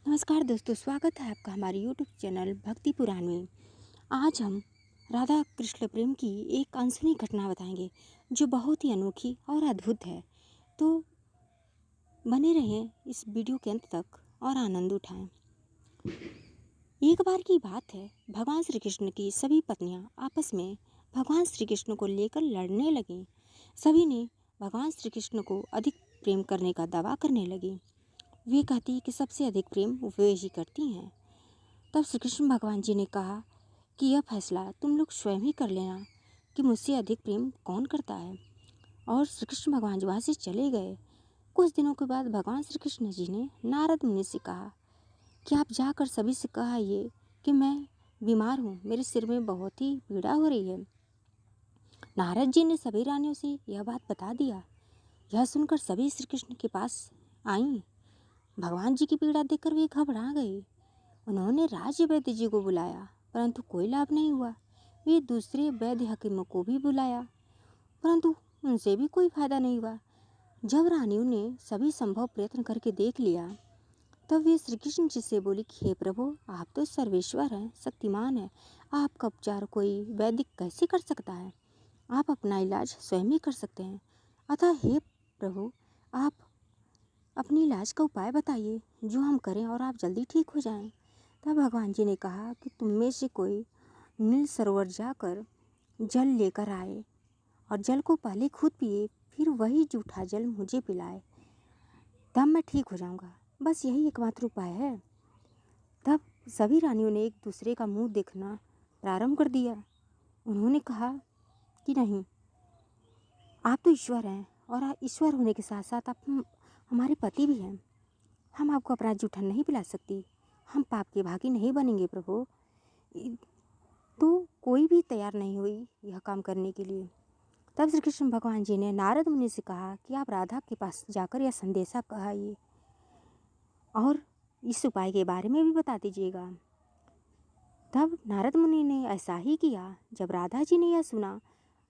नमस्कार दोस्तों, स्वागत है आपका हमारे यूट्यूब चैनल भक्ति पुराण में। आज हम राधा कृष्ण प्रेम की एक अनसुनी घटना बताएंगे जो बहुत ही अनोखी और अद्भुत है। तो बने रहें इस वीडियो के अंत तक और आनंद उठाएं। एक बार की बात है, भगवान श्री कृष्ण की सभी पत्नियां आपस में भगवान श्री कृष्ण को लेकर लड़ने लगीं। सभी ने भगवान श्री कृष्ण को अधिक प्रेम करने का दावा करने लगी। वे कहती कि सबसे अधिक प्रेम वे ही करती हैं। तब श्री कृष्ण भगवान जी ने कहा कि यह फैसला तुम लोग स्वयं ही कर लेना कि मुझसे अधिक प्रेम कौन करता है। और श्री कृष्ण भगवान जी वहाँ से चले गए। कुछ दिनों के बाद भगवान श्री कृष्ण जी ने नारद मुनि से कहा कि आप जाकर सभी से कहिए कि मैं बीमार हूँ, मेरे सिर में बहुत ही पीड़ा हो रही है। नारद जी ने सभी रानियों से यह बात बता दिया। यह सुनकर सभी श्री कृष्ण के पास आईं। भगवान जी की पीड़ा देखकर वे घबरा गए। उन्होंने राज्य वैद्य जी को बुलाया, परंतु कोई लाभ नहीं हुआ। वे दूसरे वैद्य हकीमों को भी बुलाया, परंतु उनसे भी कोई फायदा नहीं हुआ। जब रानियों ने सभी संभव प्रयत्न करके देख लिया, तब वे श्री कृष्ण जी से बोली कि हे प्रभु, आप तो सर्वेश्वर हैं, शक्तिमान हैं, आपका उपचार कोई वैद्य कैसे कर सकता है? आप अपना इलाज स्वयं ही कर सकते हैं। अतः हे प्रभु, आप अपनी इलाज का उपाय बताइए जो हम करें और आप जल्दी ठीक हो जाएं। तब भगवान जी ने कहा कि तुम में से कोई नील सरोवर जाकर जल लेकर आए और जल को पहले खुद पिए, फिर वही जूठा जल मुझे पिलाए, तब मैं ठीक हो जाऊंगा। बस यही एकमात्र उपाय है। तब सभी रानियों ने एक दूसरे का मुंह देखना प्रारंभ कर दिया। उन्होंने कहा कि नहीं, आप तो ईश्वर हैं और ईश्वर होने के साथ साथ आप हमारे पति भी हैं। हम आपको अपना जूठा नहीं पिला सकती, हम पाप के भागी नहीं बनेंगे प्रभु। तो कोई भी तैयार नहीं हुई यह काम करने के लिए। तब श्री कृष्ण भगवान जी ने नारद मुनि से कहा कि आप राधा के पास जाकर यह संदेशा कहिए और इस उपाय के बारे में भी बता दीजिएगा। तब नारद मुनि ने ऐसा ही किया। जब राधा जी ने यह सुना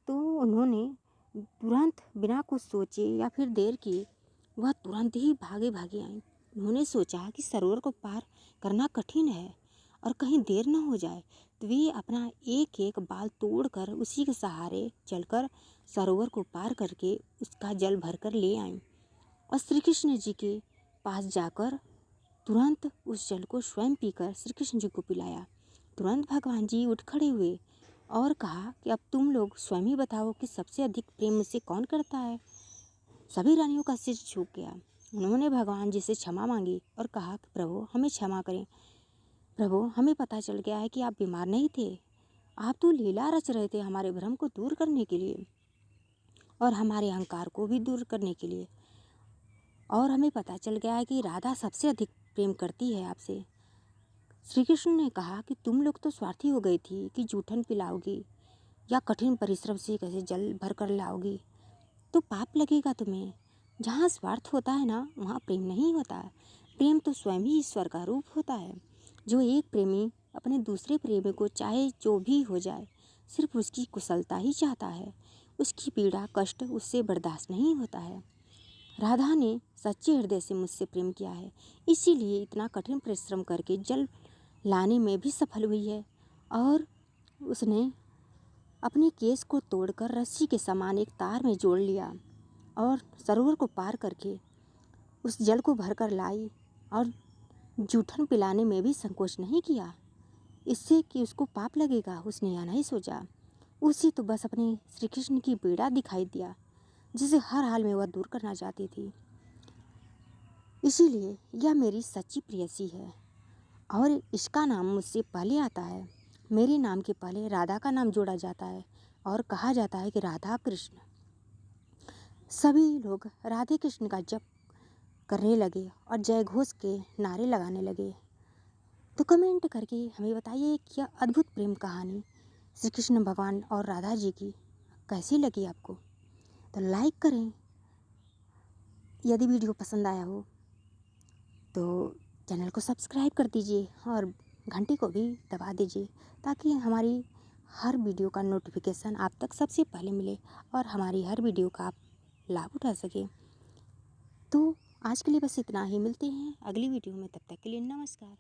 तो उन्होंने तुरंत बिना कुछ सोचे या फिर देर किए वह तुरंत ही भागे भागे आई। उन्होंने सोचा कि सरोवर को पार करना कठिन है और कहीं देर न हो जाए, तो वे अपना एक एक बाल तोड़कर उसी के सहारे चलकर सरोवर को पार करके उसका जल भरकर ले आईं और श्री कृष्ण जी के पास जाकर तुरंत उस जल को स्वयं पीकर श्री कृष्ण जी को पिलाया। तुरंत भगवान जी उठ खड़े हुए और कहा कि अब तुम लोग स्वयं ही बताओ कि सबसे अधिक प्रेम मुझसे कौन करता है। सभी रानियों का सिर झुक गया। उन्होंने भगवान जी से क्षमा मांगी और कहा कि प्रभु, हमें क्षमा करें। प्रभु, हमें पता चल गया है कि आप बीमार नहीं थे, आप तो लीला रच रहे थे हमारे भ्रम को दूर करने के लिए और हमारे अहंकार को भी दूर करने के लिए। और हमें पता चल गया है कि राधा सबसे अधिक प्रेम करती है आपसे। श्री कृष्ण ने कहा कि तुम लोग तो स्वार्थी हो गई थी कि जूठन पिलाओगी या कठिन परिश्रम से कैसे जल भर कर लाओगी, तो पाप लगेगा तुम्हें। जहाँ स्वार्थ होता है ना, वहाँ प्रेम नहीं होता है। प्रेम तो स्वयं ही ईश्वर का रूप होता है। जो एक प्रेमी अपने दूसरे प्रेमी को चाहे जो भी हो जाए, सिर्फ उसकी कुशलता ही चाहता है, उसकी पीड़ा कष्ट उससे बर्दाश्त नहीं होता है। राधा ने सच्चे हृदय से मुझसे प्रेम किया है, इसीलिए इतना कठिन परिश्रम करके जल लाने में भी सफल हुई है। और उसने अपने केस को तोड़कर रस्सी के समान एक तार में जोड़ लिया और सरोवर को पार करके उस जल को भरकर लाई और जूठन पिलाने में भी संकोच नहीं किया। इससे कि उसको पाप लगेगा, उसने यह नहीं सोचा। उसी तो बस अपने श्री कृष्ण की पीड़ा दिखाई दिया, जिसे हर हाल में वह दूर करना चाहती थी। इसीलिए यह मेरी सच्ची प्रेयसी है और इसका नाम मुझसे पहले आता है। मेरे नाम के पहले राधा का नाम जोड़ा जाता है और कहा जाता है कि राधा कृष्ण। सभी लोग राधे कृष्ण का जप करने लगे और जय घोष के नारे लगाने लगे। तो कमेंट करके हमें बताइए कि यह अद्भुत प्रेम कहानी श्री कृष्ण भगवान और राधा जी की कैसी लगी आपको। तो लाइक करें यदि वीडियो पसंद आया हो, तो चैनल को सब्सक्राइब कर दीजिए और घंटी को भी दबा दीजिए ताकि हमारी हर वीडियो का नोटिफिकेशन आप तक सबसे पहले मिले और हमारी हर वीडियो का आप लाभ उठा सकें। तो आज के लिए बस इतना ही, मिलते हैं अगली वीडियो में, तब तक के लिए नमस्कार।